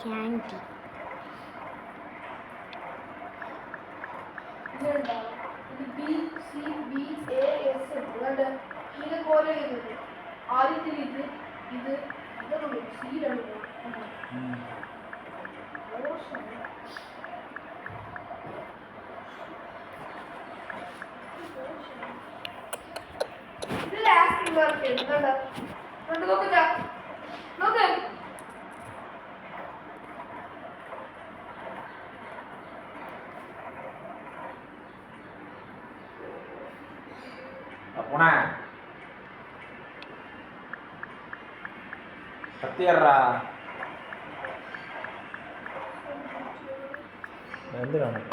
Candy.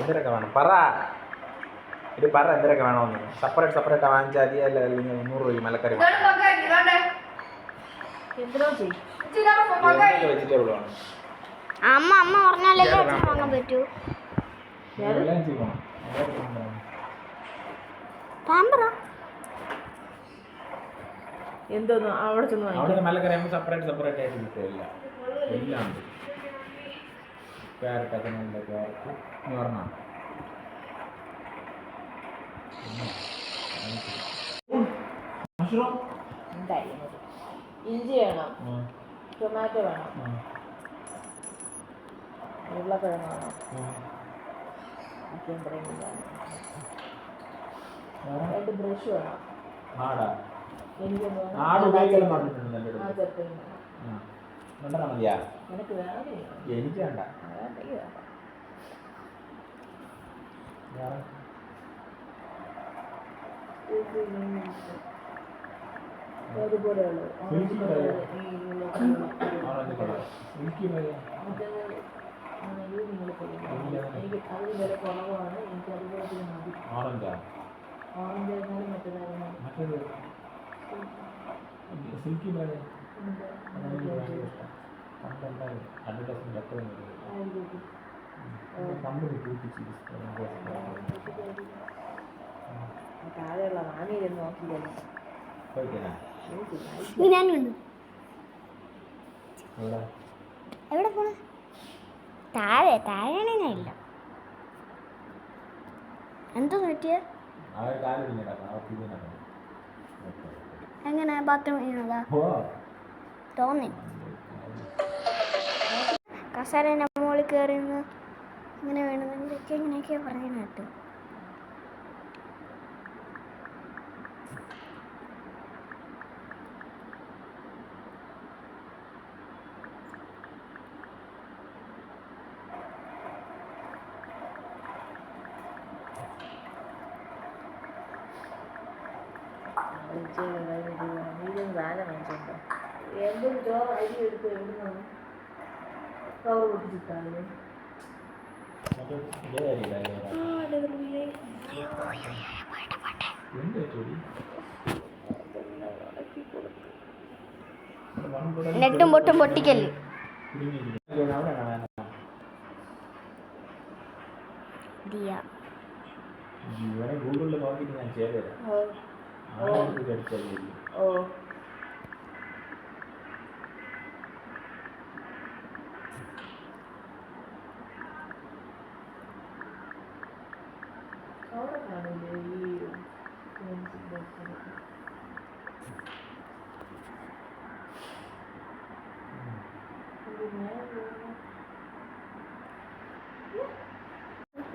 എന്തിനൊക്കെ വേണം പറ. ഇത് പറ എന്തിനൊക്കെ വേണമെന്ന്. സെപ്പറേറ്റ് വാങ്ങിച്ചാൽ മതി. അല്ല അല്ലെങ്കിൽ 100 രൂപ മലക്കറി വെജിറ്റബിൾ വേണം. അമ്മ പറഞ്ഞാലേ വാങ്ങാൻ പറ്റൂ. എന്തോന്നു അവിടെ ചെന്ന് മലക്കറി സെപ്പറേറ്റ് ആയിട്ട് കിട്ടും. എല്ലാം ഉണ്ട്. ക്യാരറ്റ് ഒക്കെ നല്ല ക്യാരറ്റ് പറഞ്ഞാൽ മഷ്റൂം ഇഞ്ചി വേണം, ടൊമാറ്റോ വേണം, ഉരുളക്കിഴങ്ങ് വേണം, രണ്ട് ബ്രഷ് വേണം. എനിക്ക് വേണ്ട. അതുപോലെ എനിക്ക് അതിന് വില കുറവാണ്. എനിക്ക് അതുപോലെ മതി. ഓറഞ്ച് ആയിരുന്നാലും മറ്റേതായിരുന്നു. താഴെയുള്ള വാങ്ങിയിരുന്നു നോക്കിയല്ലോ. എവിടെ പോണ? താഴെയാണില്ല. എന്തോ പറ്റിയ എങ്ങനെ ബാത്റൂമിൽ തോന്നി കസേരേൻ്റെ മുകളിൽ കയറിയെന്ന് ഇങ്ങനെ വേണമെന്നൊക്കെ ഇങ്ങനെയൊക്കെയാണ് പറയാൻ കേട്ടു. എന്തൊരു ചോറ് അരി എടുത്ത് എവിടുന്നാണ് കവർ പൊട്ടിച്ചിട്ടാണ്. നെട്ടും പൊട്ടും പൊട്ടിക്കല്. ഗൂഗിളിൽ നോക്കിയിട്ട് ഞാൻ ചെയ്തു.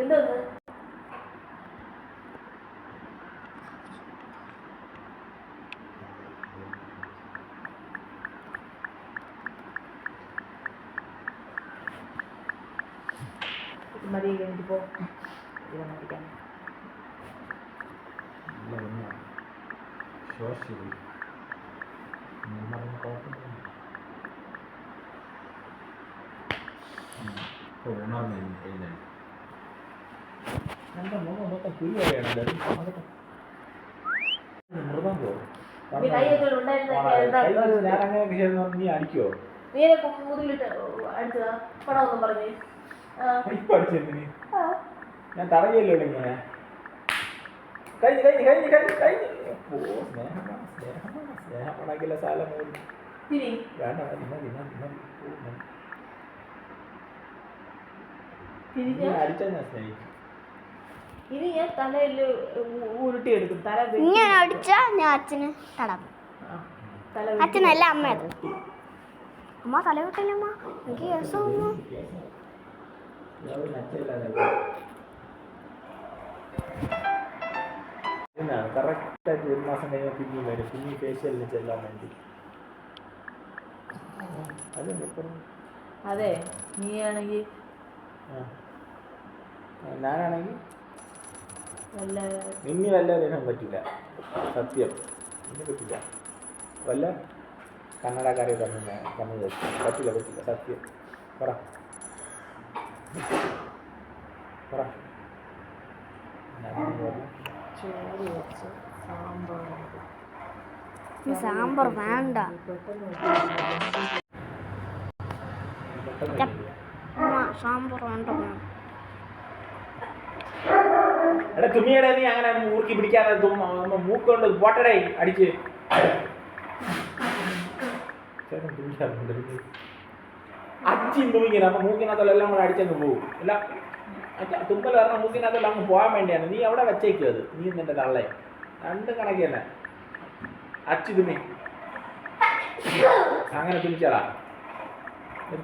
എന്തോന്ന് മതി കഴിഞ്ഞിട്ട് പോ. മതിക്കാൻ എൻ്റെ മുഖം മൊത്തം കുരുവരെയാണ്. നീ അടിക്കോ? നീരൊക്കെ മുതലിട്ട് അടിച്ചതാ പടമൊന്നും പറഞ്ഞേ. ഇപ്പൊ അടിച്ചെന്തിന്? ഞാൻ തടയല്ലോ ഇങ്ങനെ. സ്നേഹമാണെങ്കിലെ സാലം വേണ്ട. തിരിഞ്ഞ അടിച്ചാൽ ഞാൻ സ്നേഹിക്കും. ഇനി ഞാൻ തലയിൽ ഉരുട്ടിയെടുക്കും. തല ഇങ്ങനെ അടിച്ചാ ഞാൻ അച്ഛന് തടവും. അച്ഛനല്ല അമ്മയത്. അമ്മ തല വിട്ടല്ലമ്മ, എനിക്ക് കേസൊന്നു. കറക്റ്റായിട്ട് 1 മാസം കഴിയുമ്പോൾ പിന്നെയും വരും. പിന്നെ ഫേഷ്യലിന് ചെല്ലാൻ വേണ്ടി. അതെ, നീയാണെങ്കിൽ ഞാനാണെങ്കിൽ വല്ല നിന്നെ വല്ലവരും പറ്റില്ല. സത്യം നിന്നെ പറ്റില്ല. വല്ല കന്നഡക്കാരെ തന്നെ കണ്ണു പറ്റില്ല പറ്റില്ല. സത്യം പറ പറ. ചോറ് വെച്ച് സാമ്പാർ സാമ്പാർ വേണ്ട. സാമ്പാർ വേണ്ട. എടാ തുമ്മിയുടെ നീ അങ്ങനെ ഊർക്കി പിടിക്കാതെ മൂക്കൊണ്ട് പോട്ടടേ അടിച്ച്. അച്ചിൻ തുമ്മിങ്ങനെ അപ്പൊ മൂക്കിനകത്തെല്ലാം കൂടെ അടിച്ചങ്ങ് പോകും. അല്ല തുമ്പൽ പറഞ്ഞ മൂക്കിനകത്തെല്ലാം അങ്ങ് പോകാൻ വേണ്ടിയാണ്. നീ അവിടെ വെച്ചേക്കും അത്. നീ നിന്റെ തള്ളേ രണ്ട് കണക്ക് തന്നെ. അച്ചി തുമ്മി അങ്ങനെ തിരിച്ചടാ,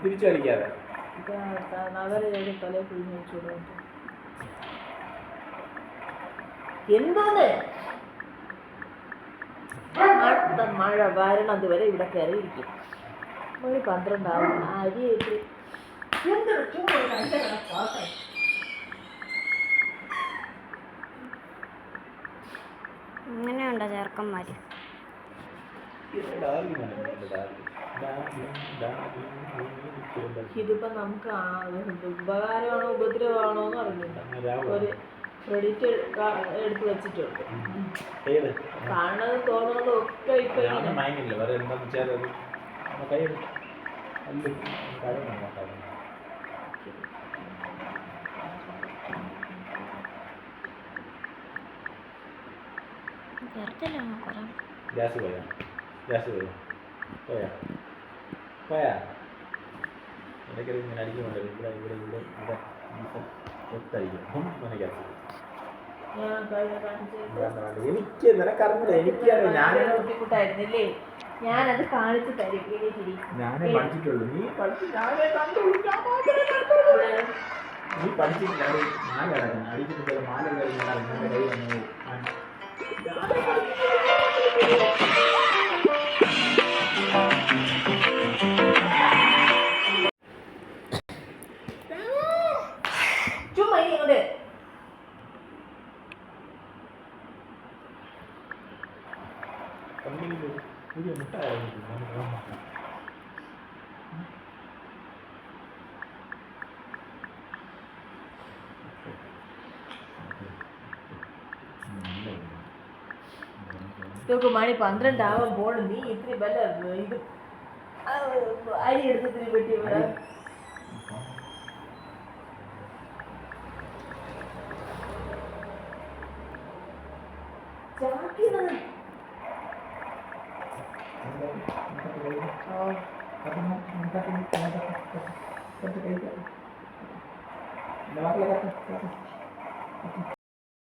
തിരിച്ചു കളിക്കാതെ. തല പിഴിഞ്ഞ് വെച്ചോളൂ. എന്തോന്ന് അടുത്ത മഴ വരണത് വരെ ഇവിടെ കയറിയിരിക്കും. 12 ആവും. അരിയായിട്ട് എന്തൊരു ചൂട്. അങ്ങനെയുണ്ടോ ചെറുക്കന്മാര്? ഇതിപ്പോ നമുക്ക് ഉപകാരമാണോ ഉപദ്രവമാണോ എന്ന് അറിയില്ല. ഒരു ക്രെഡിറ്റ് എടുത്ത് വെച്ചിട്ടുണ്ട്. കാണുന്നത് തോന്നുന്നത് ഒക്കെ ഇപ്പൊ ഗ്യാസ് പോയാ? ഗ്യാസ് പോയാ? പോയാ പോയാ? ഇടയ്ക്ക് ഇങ്ങനെ അടിക്കുന്നുണ്ടല്ലോ. ഇവിടെ ഇവിടെ ഇവിടെ ഇവിടെ ഒത്തടിക്കും. അങ്ങനെ ഗ്യാസ് എനിക്ക് നിനക്കറിഞ്ഞില്ല. എനിക്കറിയാം. ഞാനേ ബുദ്ധിമുട്ടായിരുന്നില്ലേ? ഞാനത് കാണിച്ചു തരും. ഞാനേ പഠിച്ചിട്ടുള്ളൂ. നീ പഠിച്ചു ഞാനേ കണ്ടുള്ളൂ. നീ പഠിച്ചിട്ടില്ല. മാല കിടക്കണം. അടിച്ചിട്ട് മാല കഴിഞ്ഞാൽ കൈ വന്നു. ചുമ്മാ ഇങ്ങോട്ട് പുതിയ മുട്ടായിരുന്നു. ഇതൊക്കെ മണി 12 ആവാൻ പോണ്. നീ ഇത്തിരി വല്ല ഇത് അരി എടുത്തിട്ട് വെട്ടി ഇവിടെ ചാക്കിയത്.